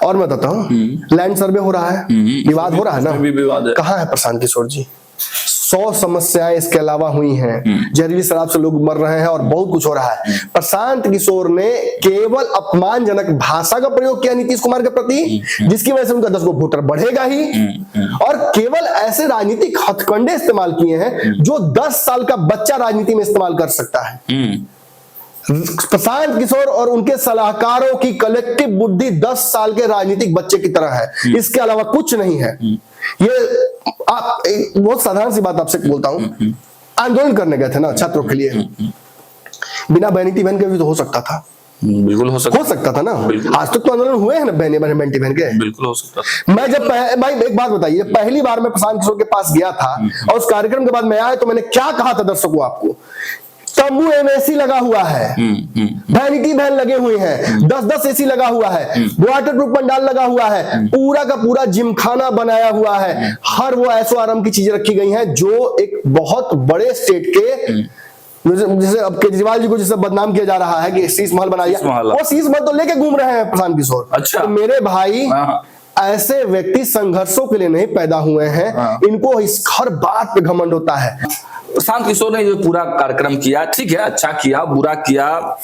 और मैं बताता हूँ, लैंड सर्वे हो रहा है, विवाद हो रहा है ना, कहाँ है प्रशांत किशोर जी? 100 समस्याएं इसके अलावा हुई हैं, जहरीली शराब से लोग मर रहे हैं और बहुत कुछ हो रहा है। प्रशांत किशोर ने केवल अपमानजनक भाषा का प्रयोग किया नीतीश कुमार के प्रति, जिसकी वजह से उनका 10 गो वोटर बढ़ेगा ही, और केवल ऐसे राजनीतिक हथकंडे इस्तेमाल किए हैं जो 10 साल का बच्चा राजनीति में इस्तेमाल कर सकता है। प्रशांत किशोर और उनके सलाहकारों की कलेक्टिव बुद्धि 10 साल के राजनीतिक बच्चे की तरह है, इसके अलावा कुछ नहीं है। ये आप एक बहुत साधारण सी बात आपसे बोलता हूं, आंदोलन करने गए थे ना छात्रों के लिए, बिना बैनिटी बहन के भी तो हो सकता था। बिल्कुल हो सकता था ना। आज तक तो आंदोलन हुए हैं ना बैनिटी बहन के। बिल्कुल हो सकता था। मैं जब भाई एक बात बताइए, पहली बार मैं प्रशांत किशोर के पास गया था और उस कार्यक्रम के बाद मैं आया तो मैंने क्या कहा था दर्शकों आपको? तंबू एसी लगा हुआ है, वैनिटी वैन लगे हुए हैं, 10-10 एसी लगा हुआ है, वाटर प्रूफ पंडाल लगा हुआ है, पूरा का पूरा जिमखाना बनाया हुआ है, हर वो ऐसो आराम की चीजें रखी गई हैं जो एक बहुत बड़े स्टेट के, जैसे अब केजरीवाल जी को जिससे बदनाम किया जा रहा है कि शीश महल बनाया, वो शीश महल तो लेके घूम रहे हैं प्रशांत किशोर। अच्छा। तो मेरे भाई, ऐसे व्यक्ति संघर्षों के लिए नहीं पैदा हुए हैं, इनको इस हर बात पे घमंड होता है। प्रशांत किशोर ने जो पूरा कार्यक्रम किया, ठीक है, अच्छा किया, बुरा किया,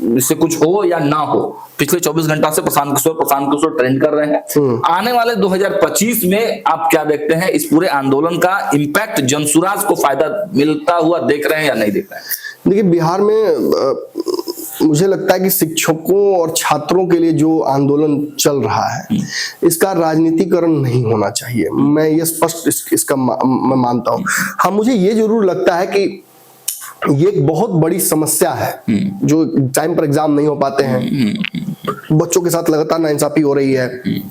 इससे कुछ हो या ना हो, पिछले 24 घंटा से प्रशांत किशोर ट्रेंड कर रहे हैं। आने वाले 2025 में आप क्या देखते हैं? इस पूरे आंदोलन का इम्पैक्ट जनसुराज को फायदा मिलता हुआ देख रहे हैं या नहीं देख रहे हैं? देखिए, बिहार में मुझे लगता है कि शिक्षकों और छात्रों के लिए जो आंदोलन चल रहा है इसका राजनीतिकरण नहीं होना चाहिए। मैं ये स्पष्ट इसका मैं मानता हूँ। हाँ, मुझे ये जरूर लगता है कि ये एक बहुत बड़ी समस्या है जो टाइम पर एग्जाम नहीं हो पाते हैं, बच्चों के साथ लगातार नाइंसाफी हो रही है,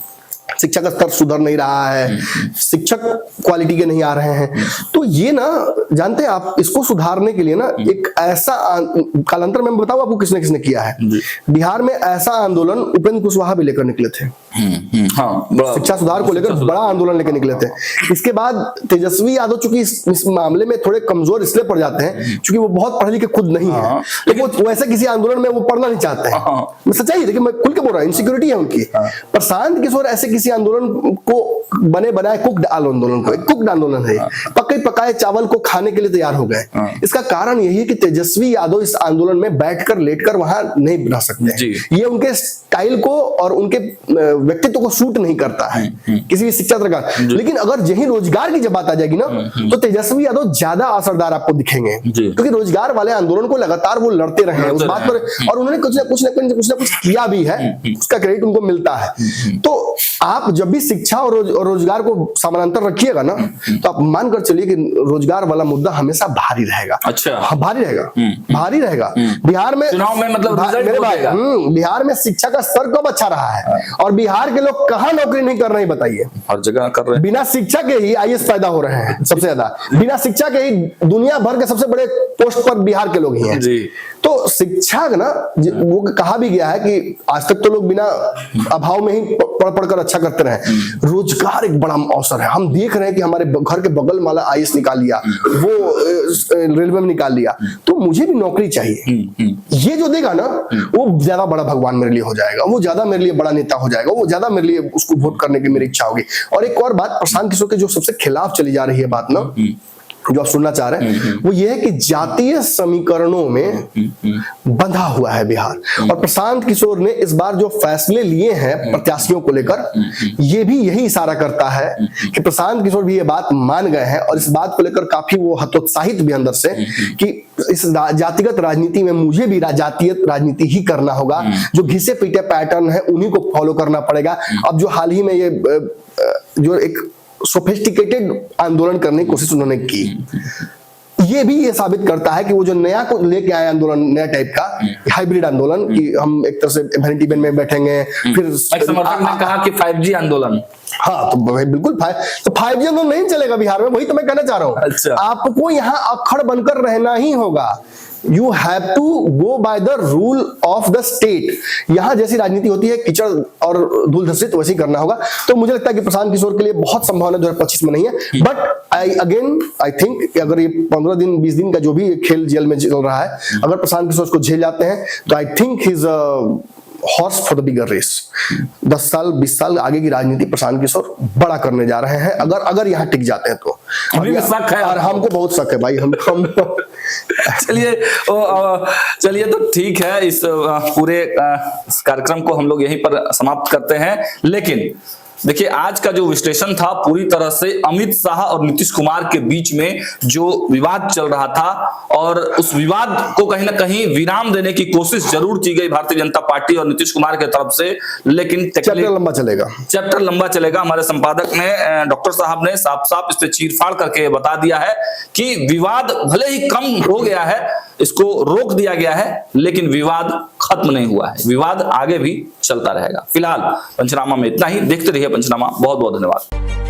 शिक्षा का स्तर सुधर नहीं रहा है, शिक्षक क्वालिटी के नहीं आ रहे हैं। तो ये ना, जानते हैं आप, इसको सुधारने के लिए ना एक ऐसा कालांतर में बताऊं आपको किसने किसने किया है। बिहार में ऐसा आंदोलन उपेंद्र कुशवाहा भी लेकर निकले थे। हाँ, शिक्षा सुधार को लेकर बड़ा आंदोलन लेकर निकले थे। इसके बाद तेजस्वी यादव चूंकि इस मामले में थोड़े कमजोर इसलिए पड़ जाते हैं क्योंकि वो बहुत पढ़े लिखे खुद नहीं है, लेकिन वो वैसे किसी आंदोलन में वो पढ़ना नहीं चाहते हैं। सच्चाई है, देखिए मैं खुल के बोल रहा हूँ, इनसिक्योरिटी है उनकी। प्रशांत किशोर ऐसे किसी आंदोलन को बने बनाए कुक्ड आंदोलन को, एक कुक्ड आंदोलन है, पके पकाए चावल को खाने के लिए तैयार हो गए। इसका कारण यही है कि तेजस्वी यादव इस आंदोलन में बैठकर लेटकर वहां नहीं रह सकते। ये उनके स्टाइल को और उनके व्यक्तित्व को सूट नहीं करता है किसी भी शिक्षा सरकार। लेकिन अगर यही रोजगार की जब बात आ जाएगी ना, तो तेजस्वी यादव ज्यादा असरदार आपको दिखेंगे, क्योंकि रोजगार वाले आंदोलन को लगातार वो लड़ते रहे हैं उस बात पर, और उन्होंने कुछ ना कुछ किया भी है, उसका क्रेडिट उनको मिलता है। तो आप जब भी शिक्षा और रोजगार को समानांतर रखिएगा ना, तो आप मानकर चलिए कि रोजगार वाला मुद्दा हमेशा भारी रहेगा। अच्छा, हाँ, भारी रहेगा, भारी रहेगा। बिहार में चुनाव में मतलब बिहार में शिक्षा का स्तर कब अच्छा रहा है, और बिहार के लोग कहाँ नौकरी नहीं कर रहे हैं बताइए? हर जगह कर रहे हैं। बिना शिक्षा के ही आईएएस पैदा हो रहे हैं सबसे ज्यादा, बिना शिक्षा के ही दुनिया भर के सबसे बड़े पोस्ट पर बिहार के लोग ही हैं जी। तो शिक्षा ना, वो कहा भी गया है कि आज तक तो लोग बिना अभाव में ही पढ़ पढ़कर अच्छा करते रहे। रोजगार एक बड़ा अवसर है। हम देख रहे हैं कि हमारे घर के बगल वाला आईएएस निकाल लिया, वो रेलवे में निकाल लिया, तो मुझे भी नौकरी चाहिए। ये जो देगा ना, वो ज्यादा बड़ा भगवान मेरे लिए हो जाएगा, वो ज्यादा मेरे लिए बड़ा नेता हो जाएगा, वो ज्यादा मेरे लिए उसको वोट करने की मेरी इच्छा होगी। और एक और बात, प्रशांत किशोर के जो सबसे खिलाफ चली जा रही है बात ना, जो आप सुनना चाह रहे हैं, वो ये है कि जातीय समीकरणों में बंधा हुआ है बिहार। और प्रशांत किशोर ने इस बार जो फैसले लिए हैं प्रत्याशियों को लेकर, ये भी यही इशारा करता है कि प्रशांत किशोर भी ये बात मान गए हैं, और इस बात को लेकर काफी वो हतोत्साहित भी अंदर से कि इस जातिगत राजनीति में मुझे भी जातीय राजनीति ही करना होगा, जो घिसे पीटे पैटर्न है उन्हीं को फॉलो करना पड़ेगा। अब जो हाल ही में ये जो एक सोफिस्टिकेटेड आंदोलन करने की कोशिश उन्होंने की, ये भी ये साबित करता है कि वो जो नया को लेके आए आंदोलन, नया टाइप का हाइब्रिड आंदोलन, कि हम एक तरह से वैनिटी बैन में बैठेंगे, फिर समर्थक ने कहा कि 5G आंदोलन। हाँ, तो बिल्कुल 5G आंदोलन नहीं चलेगा बिहार में, वही तो मैं कहना चाह रहा हूँ। अच्छा। आपको यहाँ अक्खड़ बनकर रहना ही होगा। You have to go by the rule of the state। यहाँ जैसी राजनीति होती है कीचड़ और धूल धसित, वैसे ही करना होगा। तो मुझे लगता है कि प्रशांत किशोर के लिए बहुत संभावना 2025 में नहीं है। बट आई थिंक अगर ये 15 दिन 20 दिन का जो भी खेल जेल में चल रहा है, अगर प्रशांत किशोर को झेल जाते हैं, तो I think his horse for the bigger race. 10 साल 20 साल आगे की राजनीति प्रशांत किशोर बड़ा करने जा रहे हैं, अगर यहाँ टिक जाते हैं तो। अभी शक है, और हमको बहुत शक है भाई, हम चलिए तो ठीक है, इस पूरे कार्यक्रम को हम लोग यहीं पर समाप्त करते हैं। लेकिन देखिए, आज का जो विश्लेषण था पूरी तरह से अमित शाह और नीतीश कुमार के बीच में जो विवाद चल रहा था, और उस विवाद को कहीं ना कहीं विराम देने की कोशिश जरूर की गई भारतीय जनता पार्टी और नीतीश कुमार की तरफ से, लेकिन चैप्टर लंबा चलेगा। हमारे संपादक ने, डॉक्टर साहब ने साफ साफ इस पे चीरफाड़ करके बता दिया है कि विवाद भले ही कम हो गया है, इसको रोक दिया गया है, लेकिन विवाद खत्म नहीं हुआ है, विवाद आगे भी चलता रहेगा। फिलहाल पंचनामा में इतना ही। देखते रहिए पंचनामा। बहुत बहुत धन्यवाद।